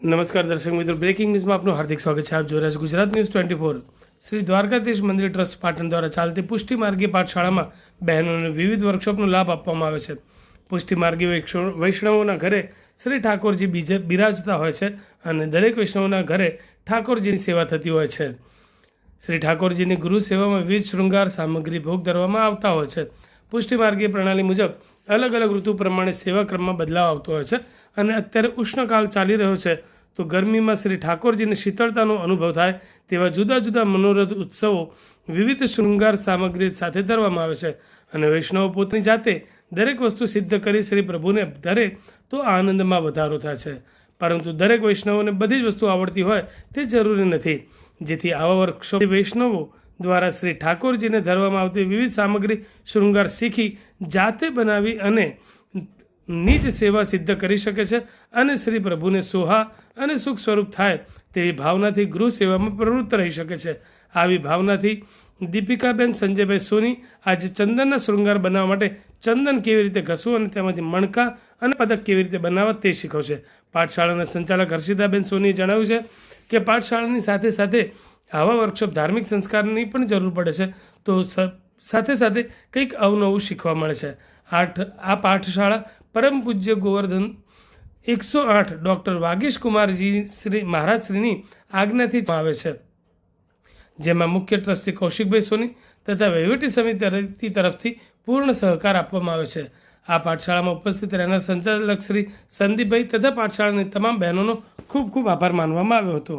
નમસ્કાર દર્શક મિત્રો, બ્રેકિંગ ન્યૂઝમાં આપનું હાર્દિક સ્વાગત છે. આપ જોઈ રહ્યા છો ગુજરાત ન્યૂઝ 24. શ્રી દ્વારકાધીશ મંદિર ટ્રસ્ટ પાટણ દ્વારા ચાલતી પુષ્ટિ માર્ગી પાઠશાળામાં બહેનોને વિવિધ વર્કશોપનો લાભ આપવામાં આવે છે. પુષ્ટિ માર્ગી વૈષ્ણવોના ઘરે શ્રી ઠાકોરજી બિરાજતા હોય છે અને દરેક વૈષ્ણવના ઘરે ઠાકોરજીની સેવા થતી હોય છે. શ્રી ઠાકોરજીની ગુરુ સેવામાં વિવિધ શૃંગાર સામગ્રી ભોગ ધરવામાં આવતા હોય છે. પુષ્ટિ માર્ગીય પ્રણાલી મુજબ અલગ અલગ ઋતુ પ્રમાણે સેવા ક્રમમાં બદલાવ આવતો હોય છે અને અત્યારે ઉષ્ણકાળ ચાલી રહ્યો છે, તો ગરમીમાં શ્રી ઠાકોરજીને શીતળતાનો અનુભવ થાય તેવા જુદા જુદા મનોરથ ઉત્સવો વિવિધ શૃંગાર સામગ્રી સાથે ધરવામાં આવે છે અને વૈષ્ણવો પોતાની જાતે દરેક વસ્તુ સિદ્ધ કરી શ્રી પ્રભુને ધરે તો આનંદમાં વધારો થાય છે. પરંતુ દરેક વૈષ્ણવોને બધી જ વસ્તુ આવડતી હોય તે જરૂરી નથી, જેથી આવા વર્કશોપ વૈષ્ણવો દ્વારા શ્રી ઠાકોરજીને ધરવામાં આવતી વિવિધ સામગ્રી શૃંગાર શીખી જાતે બનાવી અને નિજ સેવા સિદ્ધ કરી શકે છે અને શ્રી પ્રભુને સોહા અને સુખ સ્વરૂપ થાય તેવી ભાવનાથી ગૃહ સેવામાં પ્રવૃત્ત રહી શકે છે. આવી ભાવનાથી દીપિકાબેન સંજયભાઈ સોની આજે ચંદનના શૃંગાર બનાવવા માટે ચંદન કેવી રીતે ઘસવું અને તેમાંથી મણકા અને પદક કેવી રીતે બનાવવા તે શીખવશે. પાઠશાળાના સંચાલક હર્ષિતાબેન સોનીએ જણાવ્યું છે કે પાઠશાળાની સાથે સાથે આવા વર્કશોપ ધાર્મિક સંસ્કારની પણ જરૂર પડે છે, તો સાથે સાથે કંઈક અવનવું શીખવા મળે છે. આ પાઠશાળા પરમ પૂજ્ય ગોવર્ધન 108 ડૉક્ટર વાગીશ કુમારજી શ્રી મહારાજ શ્રીની આજ્ઞાથી આવે છે, જેમાં મુખ્ય ટ્રસ્ટી કૌશિકભાઈ સોની તથા વહીવટી સમિતિ તરફથી પૂર્ણ સહકાર આપવામાં આવે છે. આ પાઠશાળામાં ઉપસ્થિત રહેનાર સંચાલક શ્રી સંદીપભાઈ તથા પાઠશાળાની તમામ બહેનોનો ખૂબ ખૂબ આભાર માનવામાં આવ્યો હતો.